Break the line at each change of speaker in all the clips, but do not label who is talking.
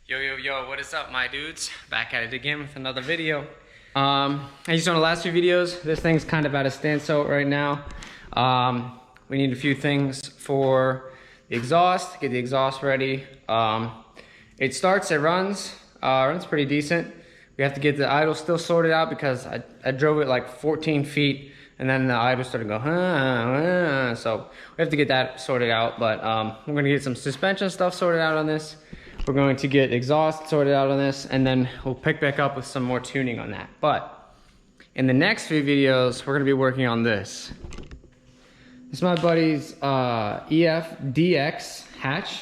Yo, what is up, my dudes? Back at it again with another video. As you saw in the last few videos, this thing's kind of at a standstill right now. We need a few things for the exhaust, get the exhaust ready. It starts, it runs pretty decent. We have to get the idle still sorted out because I drove it like 14 feet and then the idle started to go, so we have to get that sorted out. But we're gonna get some suspension stuff sorted out on this. We're going to get exhaust sorted out on this, and then we'll pick back up with some more tuning on that. But in the next few videos, we're gonna be working on this. This is my buddy's EFDX hatch,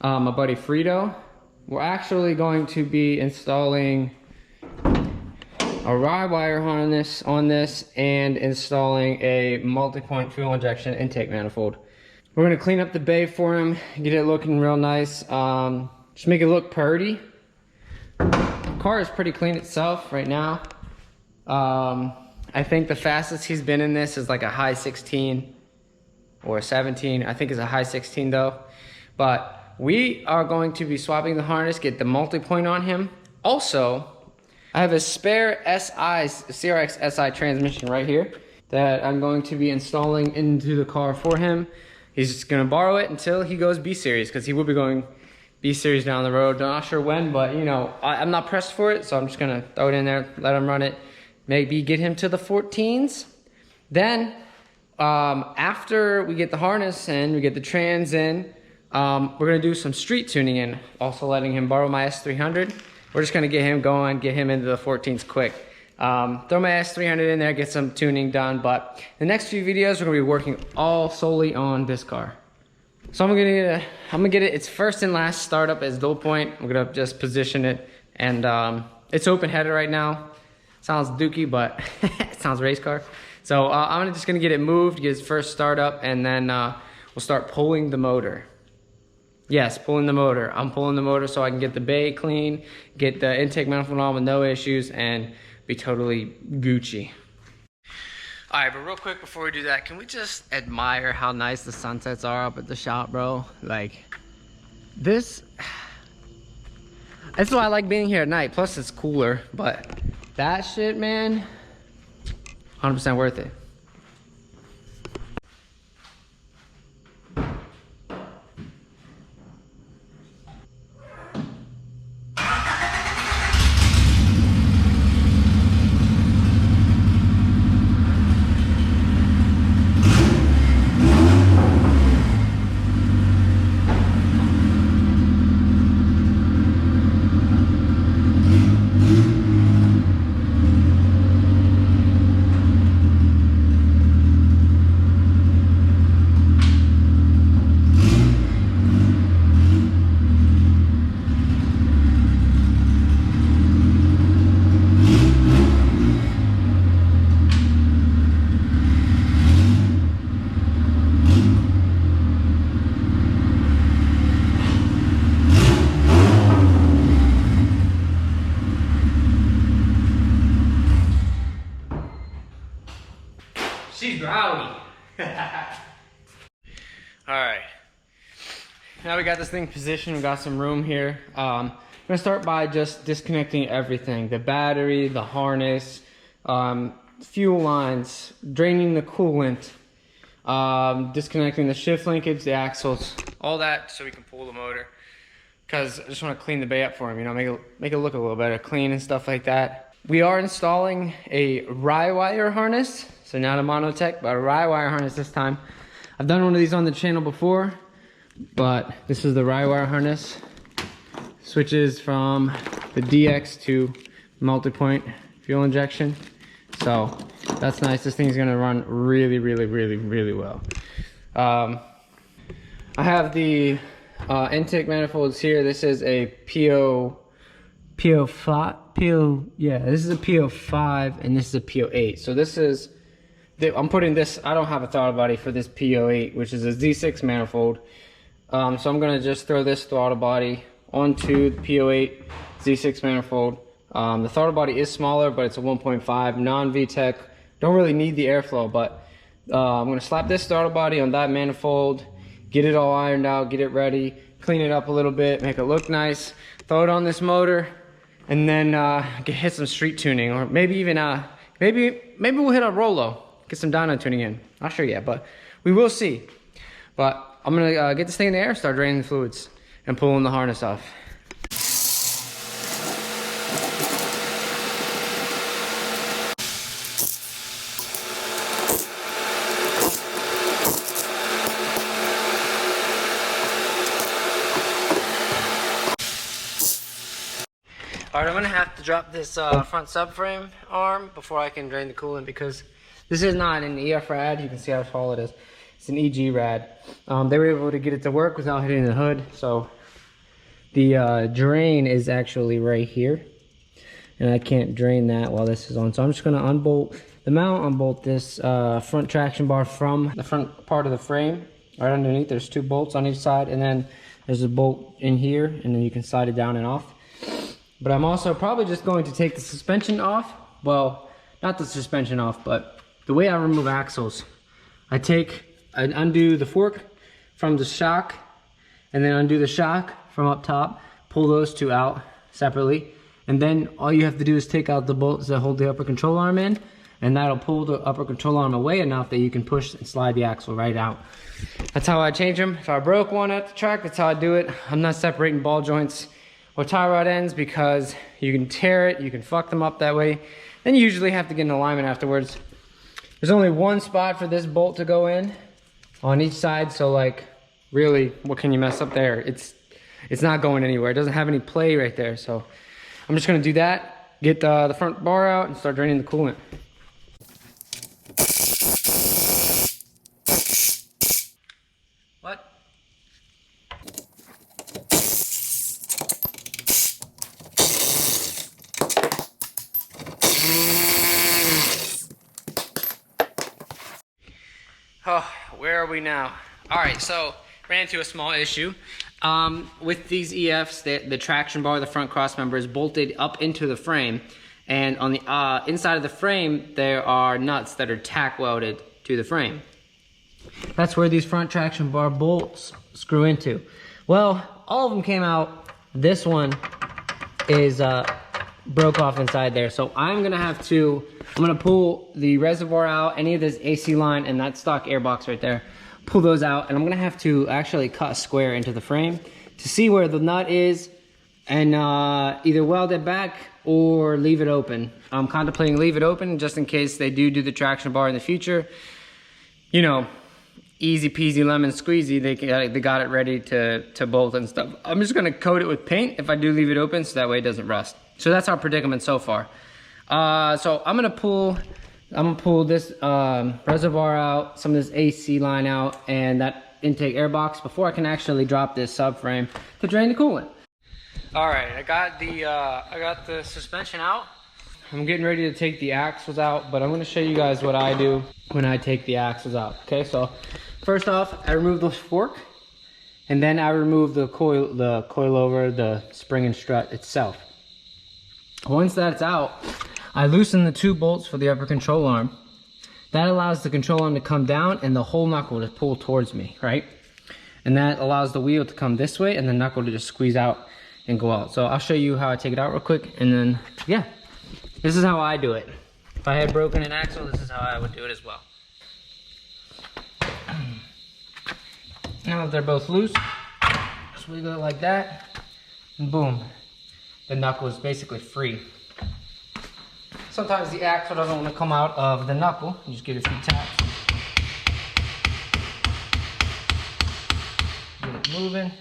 my buddy Fredo. We're actually going to be installing a rewire harness on this and installing a multi-point fuel injection intake manifold. We're gonna clean up the bay for him, get it looking real nice. Just make it look pretty. The car is pretty clean itself right now. I think the fastest he's been in this is like a high 16 or 17. I think it's a high 16 though. But we are going to be swapping the harness, get the multi-point on him. Also, I have a spare CRX SI transmission right here that I'm going to be installing into the car for him. He's just gonna borrow it until he goes B-Series, because he will be going B-Series down the road. Not sure when, but you know, I'm not pressed for it, so I'm just gonna throw it in there, let him run it, maybe get him to the 14s. Then, after we get the harness in, we get the trans in, we're gonna do some street tuning in, also letting him borrow my S300. We're just gonna get him going, get him into the 14s quick. Throw my S300 in there, get some tuning done, but the next few videos, we're gonna be working all solely on this car. So I'm gonna get it its first and last startup as dual point. I'm gonna just position it, and it's open headed right now. Sounds dookie, but it sounds race car. So I'm just gonna get it moved, get its first startup, and then we'll start pulling the motor. Yes, pulling the motor. I'm pulling the motor so I can get the bay clean, get the intake manifold on with no issues, and be totally Gucci. All right, but real quick before we do that, can we just admire how nice the sunsets are up at the shop, bro? Like, that's why I like being here at night. Plus it's cooler, but that shit, man, 100% worth it. She's rowdy. Alright. Now we got this thing positioned, we got some room here. I'm gonna start by just disconnecting everything. The battery, the harness, fuel lines, draining the coolant, disconnecting the shift linkage, the axles, all that so we can pull the motor. Because I just want to clean the bay up for him, you know, make it look a little better, clean and stuff like that. We are installing a rewire harness. So not a monotech, but a rewire harness this time. I've done one of these on the channel before, but this is the rewire harness. Switches from the DX to multi-point fuel injection. So that's nice. This thing's gonna run really well. I have the intake manifolds here. This is a this is a PO5 and this is a PO8. So this is, I'm putting this, I don't have a throttle body for this PO8, which is a Z6 manifold. So I'm gonna just throw this throttle body onto the PO8 Z6 manifold. The throttle body is smaller, but it's a 1.5 non-VTEC. Don't really need the airflow, but I'm gonna slap this throttle body on that manifold, get it all ironed out, get it ready, clean it up a little bit, make it look nice, throw it on this motor, and then hit some street tuning, or maybe even maybe we'll hit a Rolo, get some dyno tuning in. Not sure yet, but we will see. But I'm gonna get this thing in the air, start draining the fluids, and pulling the harness off. All right, I'm gonna have to drop this front subframe arm before I can drain the coolant, because this is not an EF rad. You can see how tall it is. It's an EG rad. They were able to get it to work without hitting the hood. So the drain is actually right here, and I can't drain that while this is on. So I'm just gonna unbolt the mount, unbolt this front traction bar from the front part of the frame. Right underneath, there's 2 bolts on each side, and then there's a bolt in here, and then you can slide it down and off. But I'm also probably just going to take the suspension off. Well, not the suspension off, but the way I remove axles. I undo the fork from the shock, and then undo the shock from up top, pull those 2 out separately, and then all you have to do is take out the bolts that hold the upper control arm in, and that'll pull the upper control arm away enough that you can push and slide the axle right out. That's how I change them. If I broke one at the track, that's how I do it. I'm not separating ball joints or tie rod ends, because you can tear it, you can fuck them up that way. Then you usually have to get an alignment afterwards. There's only 1 spot for this bolt to go in on each side, so like, really, what can you mess up there? It's not going anywhere. It doesn't have any play right there, so I'm just gonna do that, get the front bar out, and start draining the coolant. What? Oh, where are we now? All right, so ran into a small issue. With these EFs, the traction bar, the front cross member is bolted up into the frame, and on the inside of the frame, there are nuts that are tack welded to the frame. That's where these front traction bar bolts screw into. Well, all of them came out. This one is broke off inside there, so I'm gonna pull the reservoir out, any of this AC line, and that stock airbox right there, pull those out, and I'm gonna have to actually cut a square into the frame to see where the nut is, and either weld it back or leave it open. I'm contemplating leave it open just in case they do the traction bar in the future. You know, easy peasy lemon squeezy, they got it ready to bolt and stuff. I'm just gonna coat it with paint if I do leave it open, so that way it doesn't rust. So that's our predicament so far. So I'm gonna pull this reservoir out, some of this AC line out, and that intake airbox before I can actually drop this subframe to drain the coolant. All right, I got the suspension out. I'm getting ready to take the axles out, but I'm gonna show you guys what I do when I take the axles out. Okay, so first off, I remove the fork, and then I remove the coilover, the spring and strut itself. Once that's out, I loosen the 2 bolts for the upper control arm. That allows the control arm to come down and the whole knuckle to pull towards me, right? And that allows the wheel to come this way and the knuckle to just squeeze out and go out. So I'll show you how I take it out real quick, and then, yeah, this is how I do it. If I had broken an axle, this is how I would do it as well. Now that they're both loose, just wiggle it like that, and boom. The knuckle is basically free. Sometimes the axle doesn't want to come out of the knuckle. You just give it a few taps. Get it moving.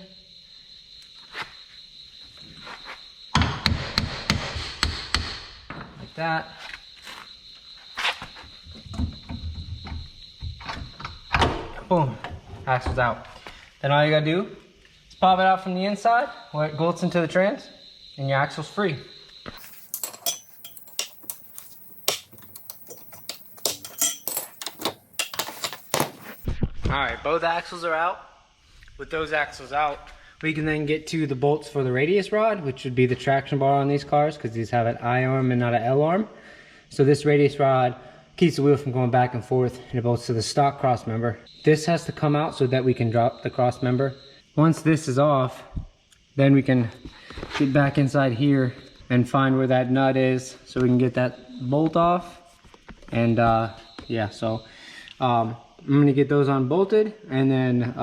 Like that. Boom. Axle's out. Then all you gotta do is pop it out from the inside where it bolts into the trans, and your axle's free. All right, both axles are out. With those axles out, we can then get to the bolts for the radius rod, which would be the traction bar on these cars, because these have an I arm and not an L arm. So this radius rod keeps the wheel from going back and forth, and it bolts to the stock cross member. This has to come out so that we can drop the cross member once this is off, then we can get back inside here and find where that nut is so we can get that bolt off. And yeah, so I'm gonna get those unbolted and then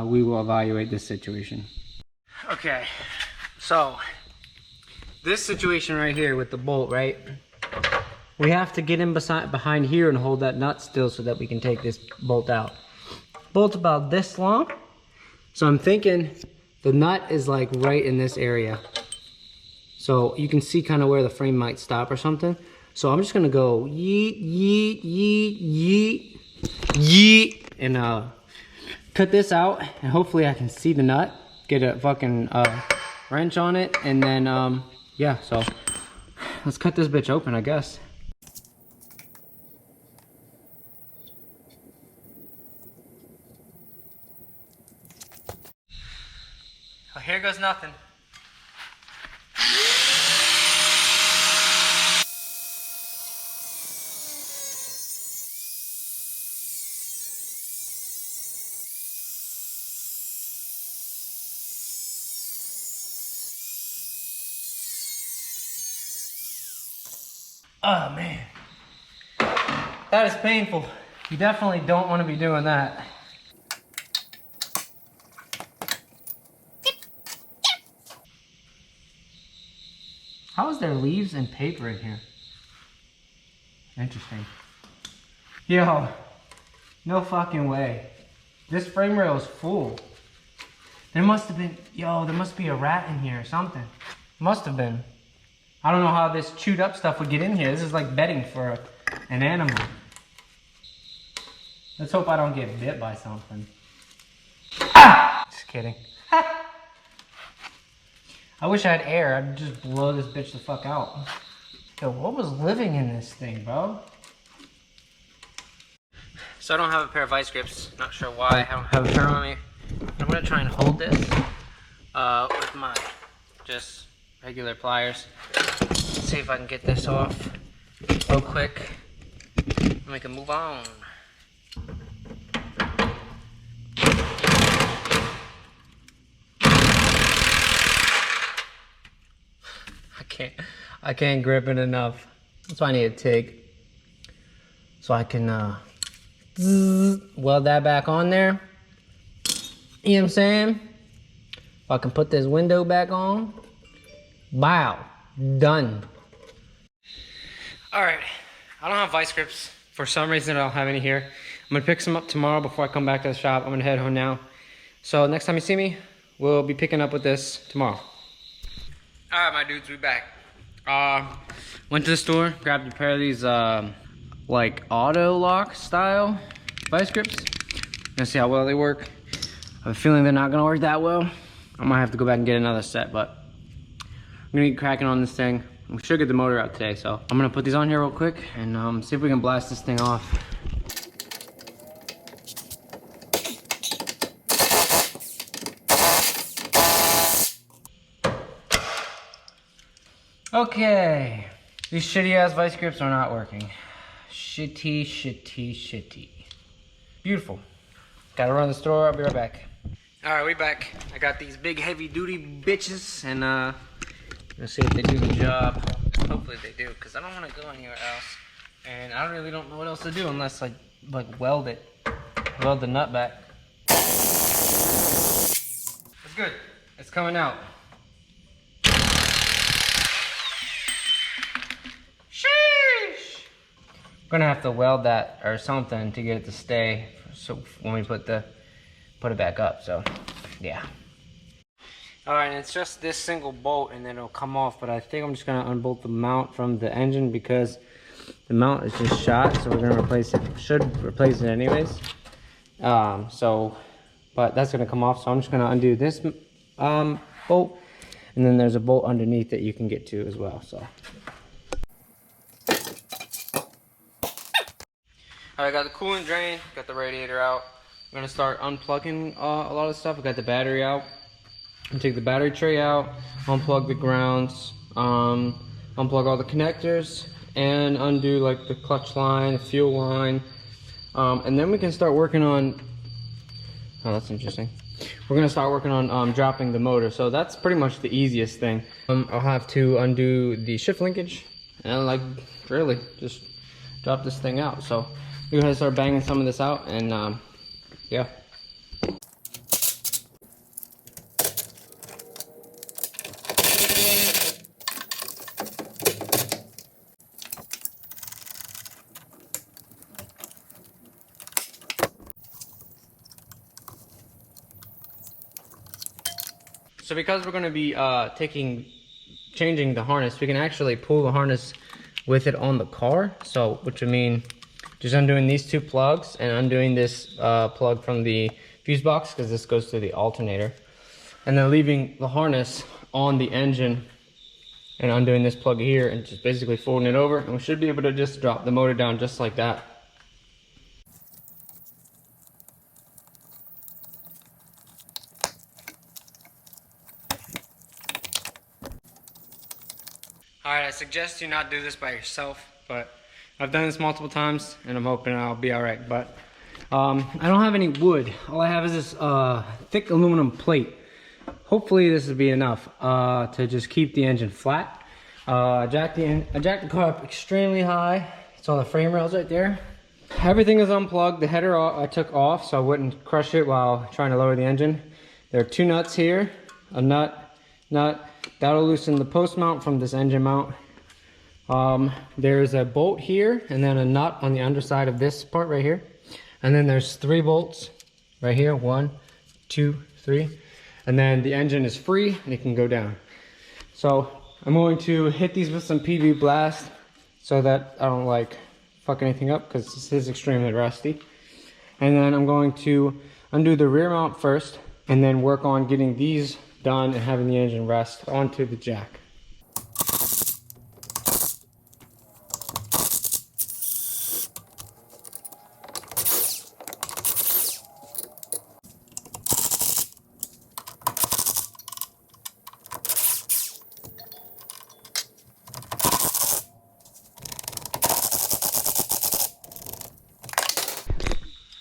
we will evaluate this situation. Okay, so this situation right here with the bolt, right? We have to get in behind here and hold that nut still so that we can take this bolt out. Bolt's about this long, so I'm thinking the nut is like right in this area. So you can see kind of where the frame might stop or something. So I'm just gonna go yeet, yeet, yeet, yeet, yeet, and cut this out, and hopefully I can see the nut, get a fucking wrench on it, and then yeah, so let's cut this bitch open, I guess. Well, here goes nothing. Oh man, that is painful. You definitely don't want to be doing that. How is there leaves and paper in here? Interesting. Yo, no fucking way. This frame rail is full. There must have been, yo, there must be a rat in here or something. Must have been. I don't know how this chewed up stuff would get in here. This is like bedding for an animal. Let's hope I don't get bit by something. Ah! Just kidding. I wish I had air. I'd just blow this bitch the fuck out. Yo, what was living in this thing, bro? So I don't have a pair of vice grips. Not sure why. I don't have a pair on me. I'm gonna try and hold this with my just regular pliers. See if I can get this off real quick and we can move on. I can't grip it enough. That's why I need a TIG. So I can weld that back on there. You know what I'm saying? If I can put this window back on. Wow, done. All right, I don't have vice grips. For some reason, I don't have any here. I'm gonna pick some up tomorrow before I come back to the shop. I'm gonna head home now. So next time you see me, we'll be picking up with this tomorrow. All right, my dudes, we back. Went to the store, grabbed a pair of these like auto lock style vice grips. Gonna see how well they work. I have a feeling they're not gonna work that well. I might have to go back and get another set, but I'm gonna get cracking on this thing. We should get the motor out today, so I'm gonna put these on here real quick and see if we can blast this thing off. Okay, these shitty ass vice grips are not working. Shitty, shitty, shitty. Beautiful. Gotta run to the store, I'll be right back. All right, we back. I got these big heavy duty bitches and let's see if they do the job. Hopefully they do, because I don't want to go anywhere else. And I really don't know what else to do unless I like weld it. Weld the nut back. It's good. It's coming out. Sheesh! I'm gonna have to weld that or something to get it to stay so when we put it back up, so yeah. Alright, and it's just this single bolt and then it'll come off, but I think I'm just gonna unbolt the mount from the engine because the mount is just shot, so we're gonna replace it. Should replace it anyways. But that's gonna come off, so I'm just gonna undo this bolt, and then there's a bolt underneath that you can get to as well. So I got the coolant drain, got the radiator out. I'm gonna start unplugging a lot of stuff. I got the battery out. And take the battery tray out, unplug the grounds, unplug all the connectors, and undo like the clutch line, the fuel line, and then we can start working on. Oh, that's interesting. we're gonna start working on dropping the motor. So that's pretty much the easiest thing. I'll have to undo the shift linkage and like really just drop this thing out. So we're gonna start banging some of this out and yeah. So because we're going to be changing the harness, we can actually pull the harness with it on the car. So, which would mean just undoing these two plugs and undoing this plug from the fuse box, because this goes to the alternator, and then leaving the harness on the engine and undoing this plug here and just basically folding it over, and we should be able to just drop the motor down just like that. Alright, I suggest you not do this by yourself, but I've done this multiple times and I'm hoping I'll be alright. But I don't have any wood. All I have is this thick aluminum plate. Hopefully this will be enough to just keep the engine flat. I jacked the car up extremely high. It's on the frame rails right there. Everything is unplugged. The header I took off so I wouldn't crush it while trying to lower the engine. There are two nuts here, a nut. That'll loosen the post mount from this engine mount. There's a bolt here and then a nut on the underside of this part right here. And then there's 3 bolts right here, 1, 2, 3. And then the engine is free and it can go down. So I'm going to hit these with some PV blast so that I don't like fuck anything up, because this is extremely rusty. And then I'm going to undo the rear mount first and then work on getting these done and having the engine rest onto the jack.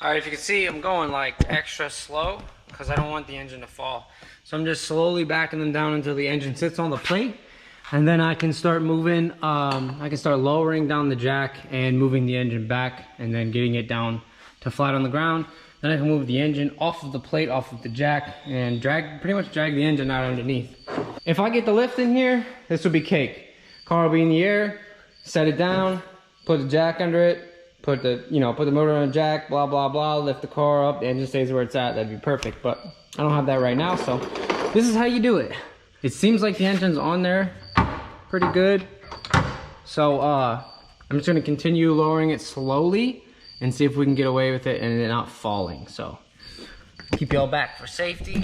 Alright, if you can see, I'm going like extra slow because I don't want the engine to fall. So I'm just slowly backing them down until the engine sits on the plate, and then I can start moving, I can start lowering down the jack and moving the engine back and then getting it down to flat on the ground. Then I can move the engine off of the plate, off of the jack, and pretty much drag the engine out underneath. If I get the lift in here, this will be cake. Car will be in the air, set it down, put the jack under it, put the motor on the jack, blah, blah, blah, lift the car up, the engine stays where it's at. That'd be perfect, but I don't have that right now, so this is how you do it. It seems like the engine's on there pretty good. So I'm just gonna continue lowering it slowly and see if we can get away with it and it not falling. So keep y'all back for safety.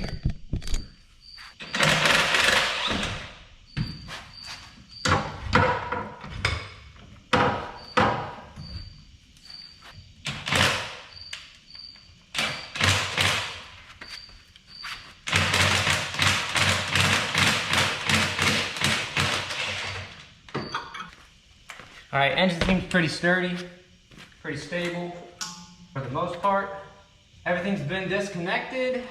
All right, engine seems pretty sturdy, pretty stable for the most part. Everything's been disconnected.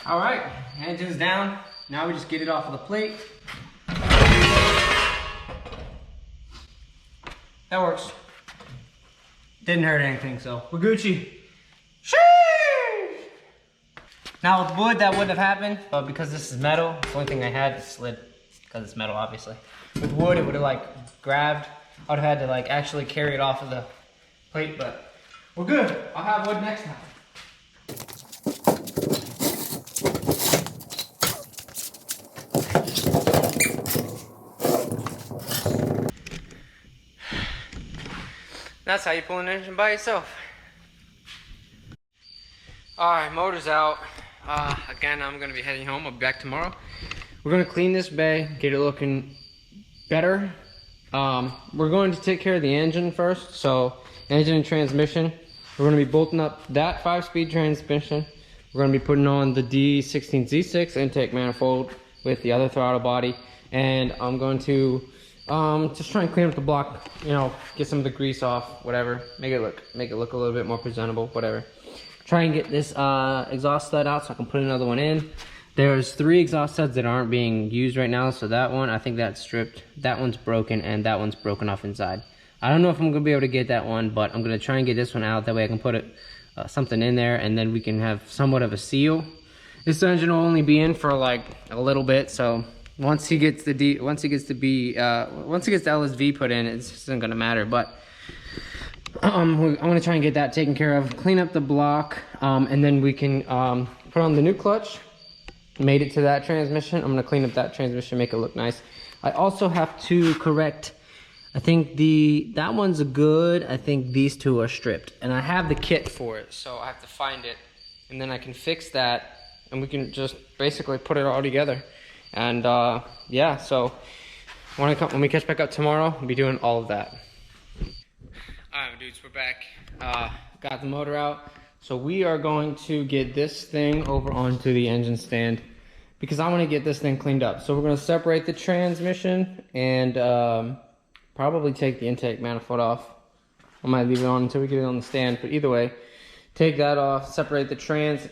All right, engine's down. Now we just get it off of the plate. That works. Didn't hurt anything, so we're Gucci. Sheesh! Now with wood, that wouldn't have happened, but because this is metal, it's the only thing I had that slid. because it's metal, obviously. With wood, it would have like grabbed. I would have had to like actually carry it off of the plate, but we're good. I'll have wood next time. That's how you pull an engine by yourself. Alright, motor's out. Again, I'm gonna be heading home. I'll be back tomorrow. We're gonna clean this bay, get it looking better. We're going to take care of the engine first. So, engine and transmission. We're gonna be bolting up that 5-speed transmission. We're gonna be putting on the D15 Z6 intake manifold with the other throttle body. And I'm going to just try and clean up the block, you know, get some of the grease off, whatever. Make it look a little bit more presentable, whatever. Try and get this exhaust stud out so I can put another one in. There's 3 exhaust studs that aren't being used right now, so that one, I think that's stripped. That one's broken, and that one's broken off inside. I don't know if I'm gonna be able to get that one, but I'm gonna try and get this one out. That way I can put it something in there, and then we can have somewhat of a seal. This engine will only be in for like a little bit, so once he gets the LSV put in, it isn't gonna matter. But I'm gonna try and get that taken care of, clean up the block, and then we can put on the new clutch. Made it to that transmission. I'm gonna clean up that transmission, make it look nice. I also have to correct, I think that one's good. I think these 2 are stripped, and I have the kit for it, so I have to find it, and then I can fix that, and we can just basically put it all together. And yeah, so when we catch back up tomorrow, we'll be doing all of that. Alright, dudes, we're back. Got the motor out. So we are going to get this thing over onto the engine stand because I want to get this thing cleaned up. So we're going to separate the transmission and probably take the intake manifold off. I might leave it on until we get it on the stand, but either way, take that off, separate the trans,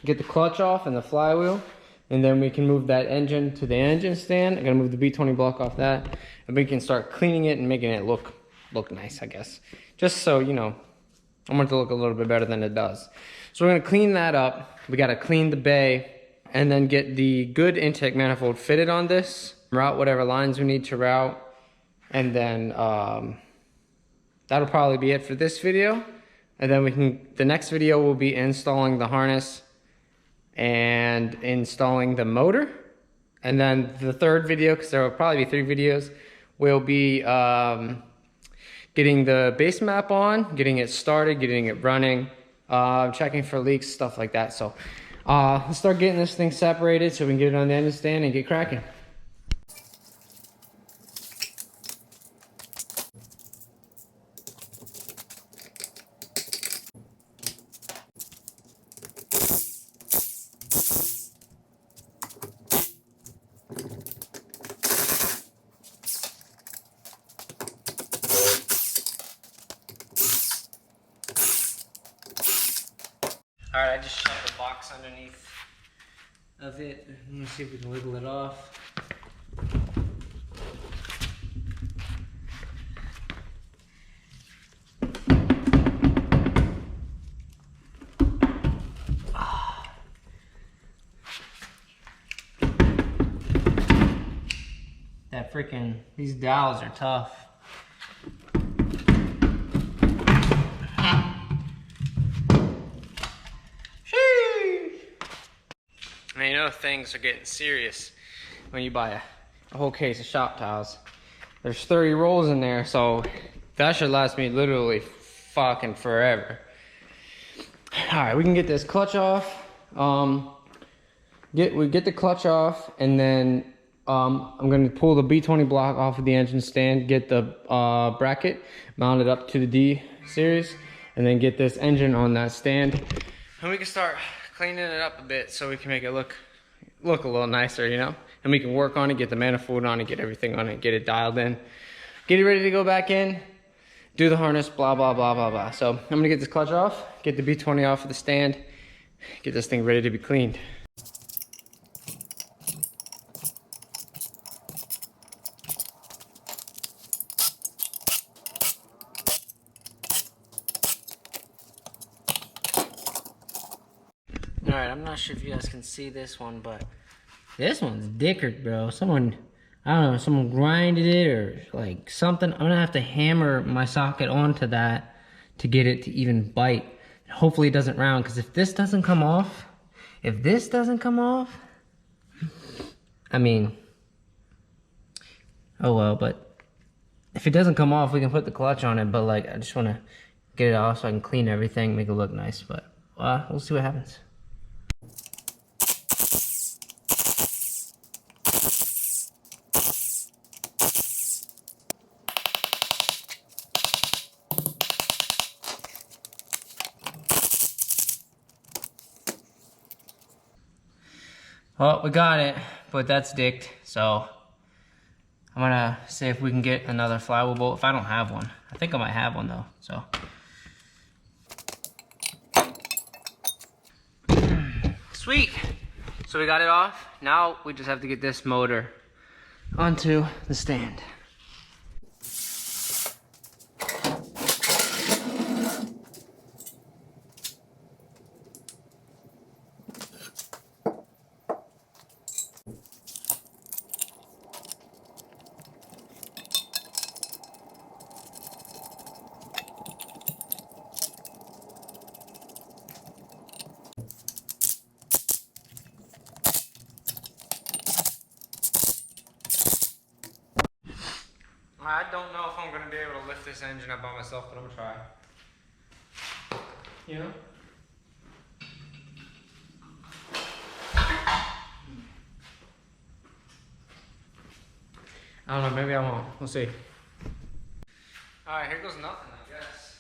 get the clutch off and the flywheel, and then we can move that engine to the engine stand. I'm going to move the B20 block off that, and we can start cleaning it and making it look nice, I guess. Just so, you know, I want it to look a little bit better than it does. So we're gonna clean that up. We gotta clean the bay and then get the good intake manifold fitted on this, route whatever lines we need to route, and then that'll probably be it for this video. And then the next video will be installing the harness and installing the motor. And then the third video, because there will probably be 3 videos, will be getting the base map on, getting it started, getting it running, checking for leaks, stuff like that. So let's start getting this thing separated so we can get it on the engine stand and get cracking. Alright, I just shoved the box underneath of it. Let me see if we can wiggle it off. That freaking, these dowels are tough. And you know things are getting serious when you buy a whole case of shop towels. There's 30 rolls in there, so that should last me literally fucking forever. Alright, we can get this clutch off. We get the clutch off, and then I'm going to pull the B20 block off of the engine stand, get the bracket mounted up to the D series, and then get this engine on that stand. And we can start cleaning it up a bit so we can make it look a little nicer, you know? And we can work on it, get the manifold on it, get everything on it, get it dialed in, get it ready to go back in, do the harness, blah, blah, blah, blah, blah. So I'm gonna get this clutch off, get the B20 off of the stand, get this thing ready to be cleaned. Alright, I'm not sure if you guys can see this one, but This one's dickered, bro. Someone, I don't know, someone grinded it or like something. I'm gonna have to hammer my socket onto that to get it to even bite. Hopefully it doesn't round, because if this doesn't come off, I mean, oh well, but if it doesn't come off, we can put the clutch on it, but like, I just wanna get it off so I can clean everything, make it look nice, but we'll see what happens. Well, we got it, but that's dicked, so I'm gonna see if we can get another flywheel bolt if I don't have one. I think I might have one though, so. Sweet! So we got it off. Now we just have to get this motor onto the stand. I don't know if I'm gonna be able to lift this engine up by myself, but I'm gonna try. You know? I don't know, maybe I won't. We'll see. Alright, here goes nothing, I guess.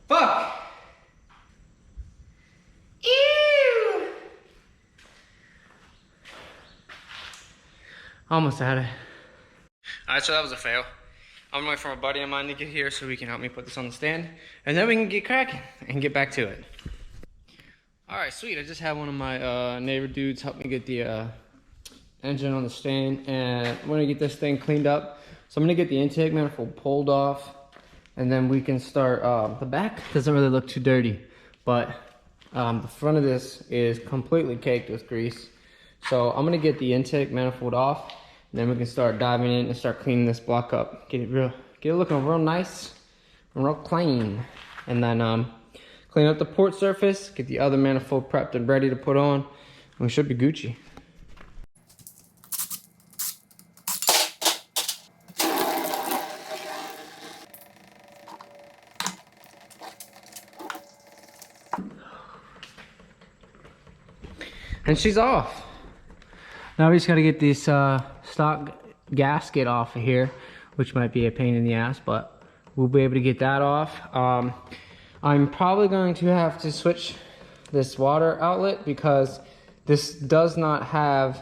Fuck! Ew! Almost had it. Alright, so that was a fail. I'm waiting for a buddy of mine to get here so he can help me put this on the stand, and then we can get cracking and get back to it. Alright, sweet. I just had one of my neighbor dudes help me get the engine on the stand, and we're gonna get this thing cleaned up. So I'm gonna get the intake manifold pulled off, and then we can start. The back doesn't really look too dirty, but the front of this is completely caked with grease. So I'm gonna get the intake manifold off, and then we can start diving in and start cleaning this block up. Get it looking real nice and real clean. And then clean up the port surface, get the other manifold prepped and ready to put on, and we should be Gucci. And she's off. Now we just gotta get this stock gasket off of here, which might be a pain in the ass, but we'll be able to get that off. I'm probably going to have to switch this water outlet because this does not have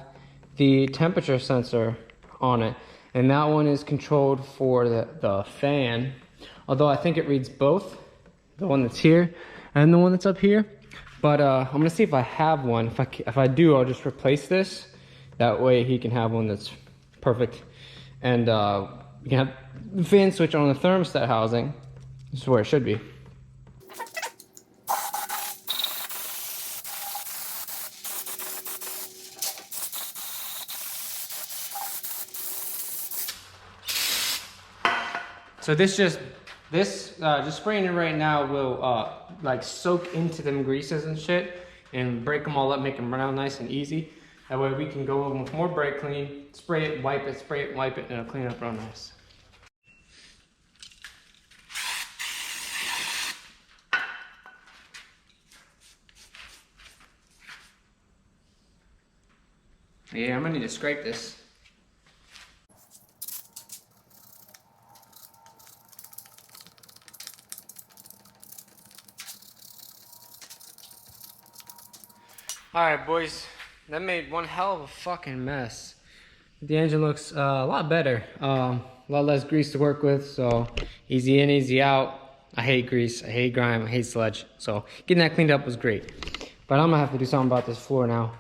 the temperature sensor on it. And that one is controlled for the fan. Although I think it reads both, the one that's here and the one that's up here. But I'm gonna see if I have one. If I do, I'll just replace this. That way he can have one that's perfect. And we can have the fan switch on the thermostat housing. This is where it should be. So just spraying it right now will like soak into them greases and shit and break them all up, make them run out nice and easy. That way we can go in with more brake clean, spray it, wipe it, wipe it, and it'll clean up real nice. Yeah, I'm gonna need to scrape this. Alright boys, that made one hell of a fucking mess. The engine looks a lot better, a lot less grease to work with, so easy in, easy out. I hate grease, I hate grime, I hate sludge, so getting that cleaned up was great. But I'm gonna have to do something about this floor now.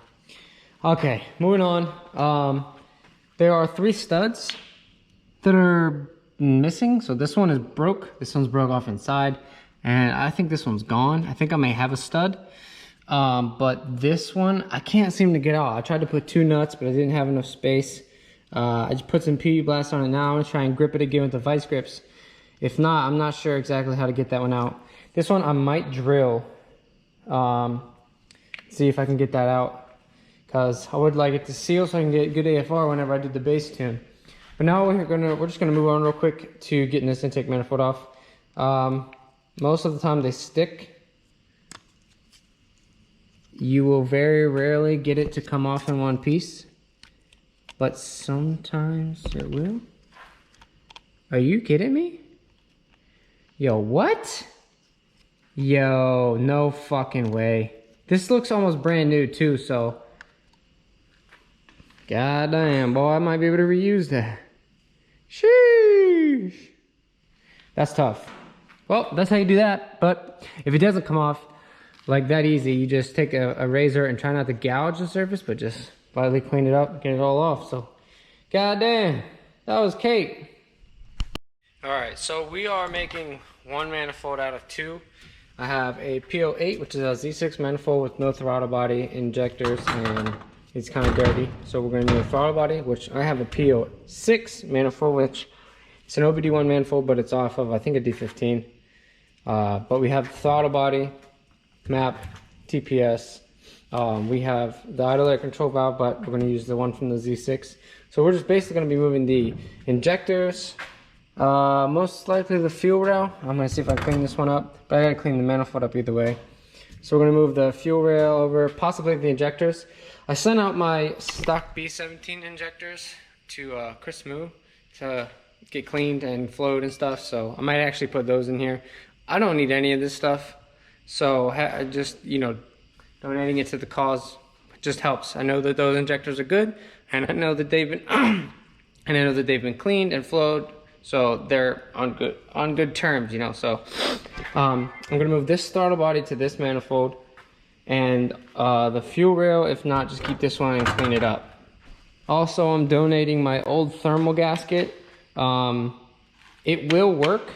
Okay, moving on. There are 3 studs that are missing. So this one is broke, this one's broke off inside, and I think this one's gone. I think I may have a stud. But this one, I can't seem to get out. I tried to put 2 nuts, but I didn't have enough space. I just put some PU blast on it now. I'm gonna try and grip it again with the vice grips. If not, I'm not sure exactly how to get that one out. This one I might drill, see if I can get that out, because I would like it to seal so I can get good AFR whenever I do the bass tune. But now we're just gonna move on real quick to getting this intake manifold off. Most of the time they stick. You will very rarely get it to come off in one piece, but sometimes it will. Are you kidding me? Yo, what? Yo, no fucking way. This looks almost brand new too, so. God damn, boy, I might be able to reuse that. Sheesh. That's tough. Well, that's how you do that, but if it doesn't come off like that easy, you just take a razor and try not to gouge the surface, but just lightly clean it up, get it all off. So, goddamn, that was cake. All right, so we are making 1 manifold out of 2. I have a PO8, which is a Z6 manifold with no throttle body injectors, and it's kind of dirty. So we're gonna need a throttle body, which I have a PO6 manifold, which it's an OBD1 manifold, but it's off of, I think, a D15. But we have the throttle body, map, TPS. We have the idle air control valve, but we're going to use the one from the Z6. So we're just basically going to be moving the injectors, most likely the fuel rail. I'm going to see if I clean this one up, but I got to clean the manifold up either way. So we're going to move the fuel rail over, possibly the injectors. I sent out my stock B17 injectors to Chris Moo to get cleaned and flowed and stuff, so I might actually put those in here. I don't need any of this stuff. So just, you know, donating it to the cause just helps. I know that those injectors are good, and I know that they've been cleaned and flowed, so they're on good terms, you know. So I'm gonna move this throttle body to this manifold, and the fuel rail, if not, just keep this one and clean it up. Also, I'm donating my old thermal gasket. It will work.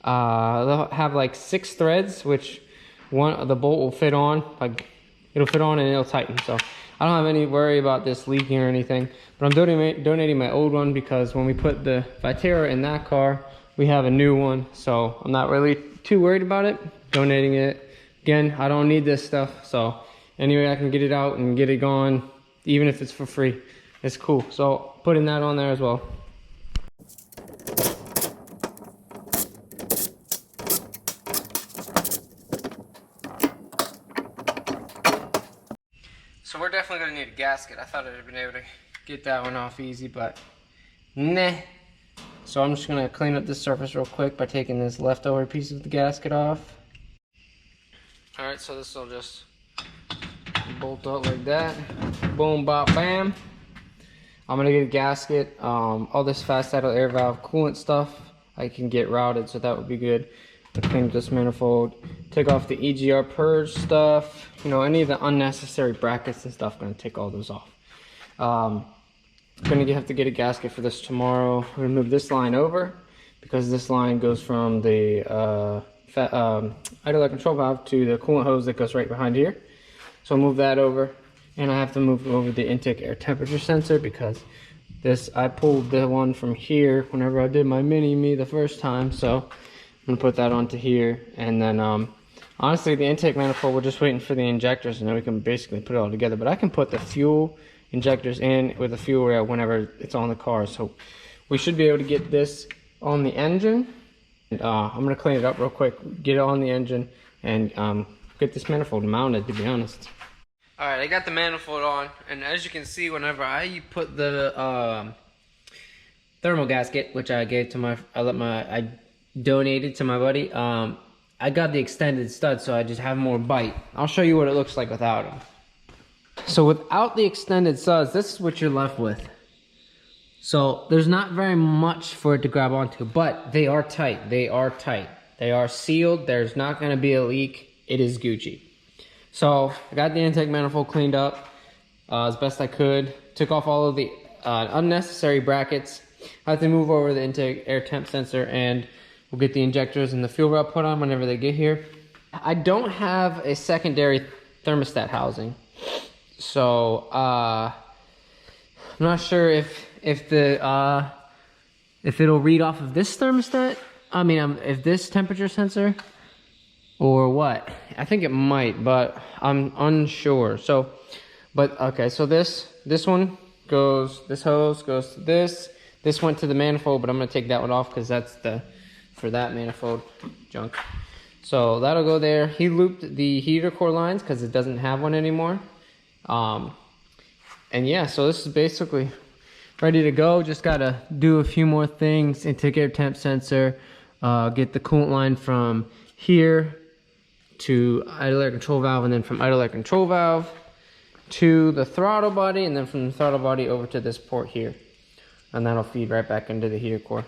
They'll have like 6 threads, which the bolt will fit on, like it'll fit on and it'll tighten. So I don't have any worry about this leaking or anything, but I'm donating my old one because when we put the Vitera in that car, we have a new one. So I'm not really too worried about it, donating it. Again, I don't need this stuff. So anyway, I can get it out and get it gone, even if it's for free. It's cool. So putting that on there as well. So we're definitely gonna need a gasket. I thought I'd have been able to get that one off easy, but nah. So I'm just gonna clean up this surface real quick by taking this leftover piece of the gasket off. All right, so this will just bolt up like that. Boom, bop, bam. I'm gonna get a gasket. All this fast idle air valve coolant stuff I can get routed, so that would be good. I'll clean this manifold, take off the EGR purge stuff, you know, any of the unnecessary brackets and stuff. Gonna take all those off. Gonna have to get a gasket for this tomorrow. We're gonna move this line over because this line goes from the idle air control valve to the coolant hose that goes right behind here. So I'll move that over, and I have to move over the intake air temperature sensor because I pulled the one from here whenever I did my mini-me the first time. So I'm gonna put that onto here, and then honestly the intake manifold, we're just waiting for the injectors and then we can basically put it all together. But I can put the fuel injectors in with the fuel rail whenever it's on the car, so we should be able to get this on the engine. And I'm gonna clean it up real quick, get it on the engine, and get this manifold mounted, to be honest. All right, I got the manifold on, and as you can see, whenever I put the thermal gasket, which I gave to I donated to my buddy, I got the extended stud, so I just have more bite. I'll show you what it looks like without them. So without the extended studs, this is what you're left with. So there's not very much for it to grab onto, but they are tight. They are tight. They are sealed. There's not going to be a leak. It is Gucci. So I got the intake manifold cleaned up as best I could. Took off all of the unnecessary brackets. I have to move over the intake air temp sensor, and we'll get the injectors and the fuel rod put on whenever they get here. I don't have a secondary thermostat housing, so I'm not sure if it'll read off of this thermostat. I mean, if this temperature sensor or what. I think it might, but I'm unsure. So, but okay. So this one goes. This hose goes to this. This went to the manifold, but I'm gonna take that one off because that's for that manifold junk. So that'll go there. He looped the heater core lines because it doesn't have one anymore. And yeah, so this is basically ready to go. Just gotta do a few more things. Intake air temp sensor, get the coolant line from here to idle air control valve, and then from idle air control valve to the throttle body, and then from the throttle body over to this port here. And that'll feed right back into the heater core.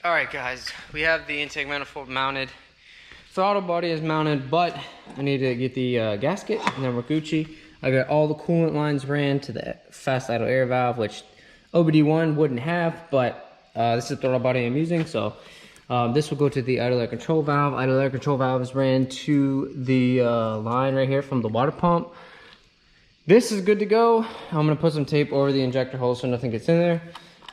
All right, guys, we have the intake manifold mounted. Throttle body is mounted, but I need to get the gasket, and then we're Gucci. I got all the coolant lines ran to the fast idle air valve, which OBD1 wouldn't have, but this is the throttle body I'm using, so this will go to the idle air control valve. Idle air control valve is ran to the line right here from the water pump. This is good to go. I'm gonna put some tape over the injector hole so nothing gets in there.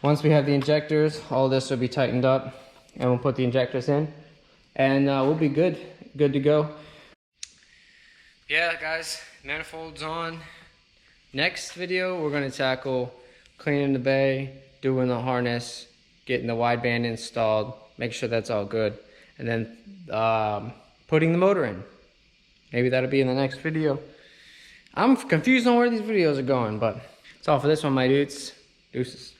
Once we have the injectors, all this will be tightened up, and we'll put the injectors in, and we'll be good to go. Yeah, guys, manifold's on. Next video, we're gonna tackle cleaning the bay, doing the harness, getting the wideband installed, make sure that's all good, and then putting the motor in. Maybe that'll be in the next video. I'm confused on where these videos are going, but it's all for this one, my dudes. Deuces.